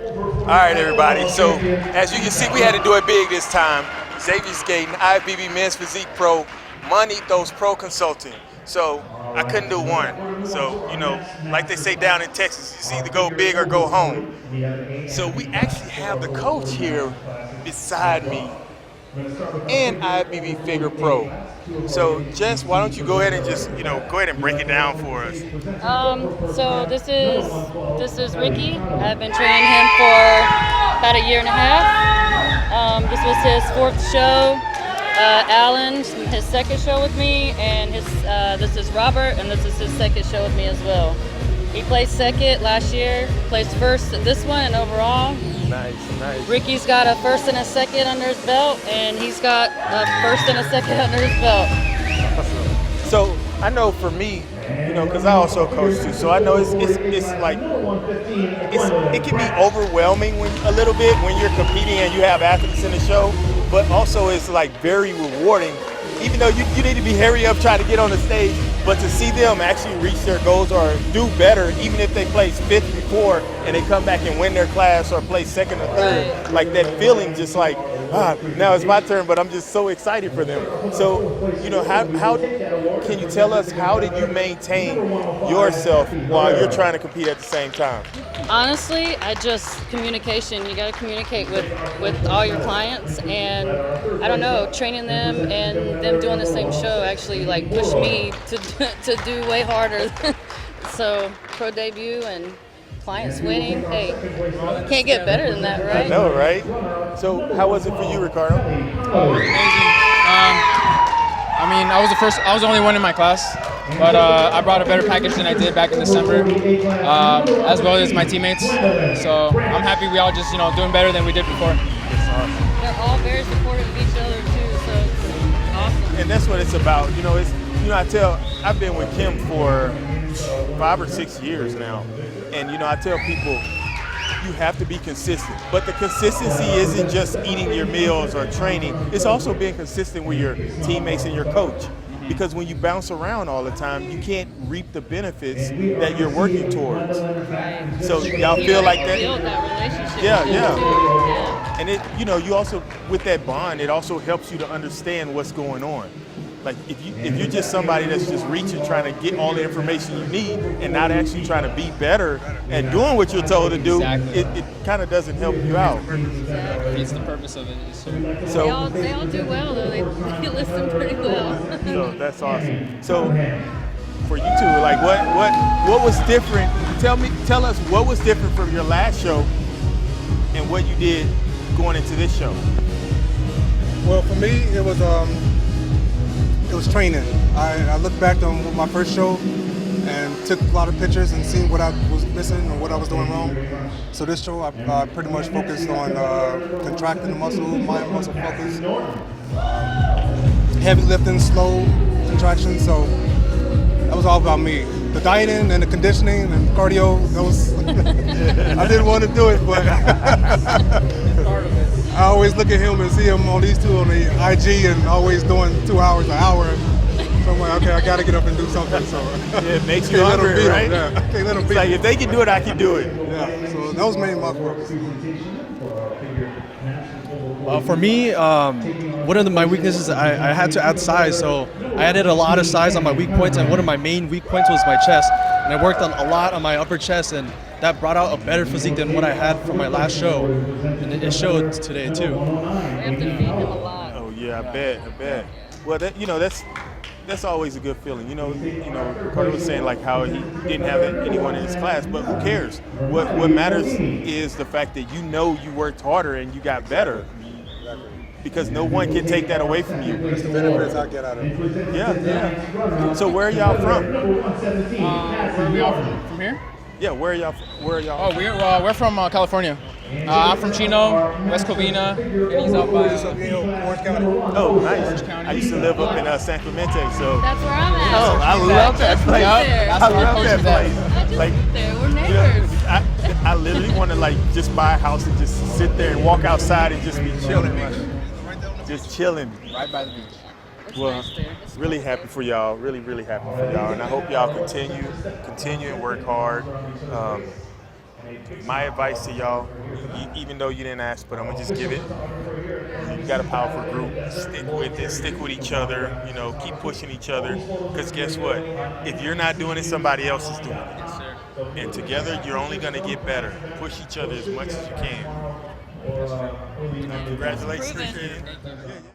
All right, everybody. So as you can see, we had to do it big this time. Xasvius Skating, IFBB Men's Physique Pro, Mon Ethos Pro Consulting. So I couldn't do one. So, like they say down in Texas, it's either go big or go home. So we actually have the coach here beside me and IFBB Figure Pro. So Jess, why don't you go ahead and just, go ahead and break it down for us. So this is Ricky. I've been training him for about a year and a half. This was his fourth show. Alan, his second show with me, and this is Robert, and this is his second show with me as well. He placed second last year, placed first this one, and overall. Nice. Ricky's got a first and a second under his belt, and he's got a first and a second under his belt. So I know for me, because I also coach too, so I know it's like it can be overwhelming a little bit when you're competing and you have athletes in the show, but also it's like very rewarding. Even though you need to be hurry up trying to get on the stage, but to see them actually reach their goals or do better, even if they place fifth before and they come back and win their class or place second or third, like that feeling just like, now it's my turn, but I'm just so excited for them. So, how can you tell us, how did you maintain yourself while you're trying to compete at the same time? Honestly, communication. You got to communicate with all your clients, and I don't know, training them and them doing the same show actually like pushed me to do way harder. So pro debut and clients winning, hey, can't get better than that, right? I know, right? So how was it for you, Ricardo? Amazing. I was the only one in my class, but I brought a better package than I did back in December, as well as my teammates. So I'm happy we all just, doing better than we did before. They're all very supportive of each other too, so it's awesome. And that's what it's about. I've been with Kim for 5 or 6 years now, and I tell people, you have to be consistent. But the consistency isn't just eating your meals or training. It's also being consistent with your teammates and your coach. Because when you bounce around all the time, you can't reap the benefits that you're working towards. So y'all feel like that? Build that relationship. Yeah. And you also, with that bond, it also helps you to understand what's going on. Like if you're just somebody that's just reaching, trying to get all the information you need and not actually trying to be better and doing what you're told to do, it kind of doesn't help you out. It's the purpose of it. So they all do well though. They listen pretty well. So that's awesome. So for you two, like what was different? Tell us what was different from your last show and what you did going into this show. Well, for me, it was training. I looked back on my first show and took a lot of pictures and seen what I was missing or what I was doing wrong. So this show, I pretty much focused on contracting the muscle, mind muscle focus, heavy lifting, slow contraction. So that was all about me. The dieting and the conditioning and cardio, I didn't want to do it, but I always look at him and see him on these two on the IG and always doing 2 hours an hour. So I'm like, okay, I got to get up and do something. So it makes you hungry, right? Yeah, I can't let him beat like if they can do it, I can do it. Yeah, so that was mainly my focus. For me, one of my weaknesses, I had to add size, so I added a lot of size on my weak points, and one of my main weak points was my chest. And I worked on a lot on my upper chest, and that brought out a better physique than what I had from my last show, and it showed today too. We have to feed him a lot. Oh yeah, I bet. Well, that's always a good feeling. Ricardo was saying like how he didn't have anyone in his class, but who cares? What matters is the fact that you worked harder and you got better. Because no one can take that away from you. That's the benefits I get out of it. Yeah. So where are y'all from? Where are we all from here? Yeah, where are y'all? Oh, we're from California. I'm from Chino, West Covina, and he's out by Orange County. Oh, nice. Orange County. I used to live up in San Clemente, so. That's where I'm at. Oh, I love that place. That's I where our love coach that is at. place. I just Like, lived there. We're neighbors. I literally want to just buy a house and just sit there and walk outside and just be chilling. Just chilling. Right by the beach. Well, really happy for y'all. Really happy for y'all. And I hope y'all continue and work hard. my advice to y'all, even though you didn't ask, but I'm gonna just give it. You got a powerful group. Stick with it. Stick with each other. You know, keep pushing each other. Because guess what? If you're not doing it, somebody else is doing it. Yes, sir. And together, you're only gonna get better. Push each other as much as you can. Congratulations Proven. again. Thank you.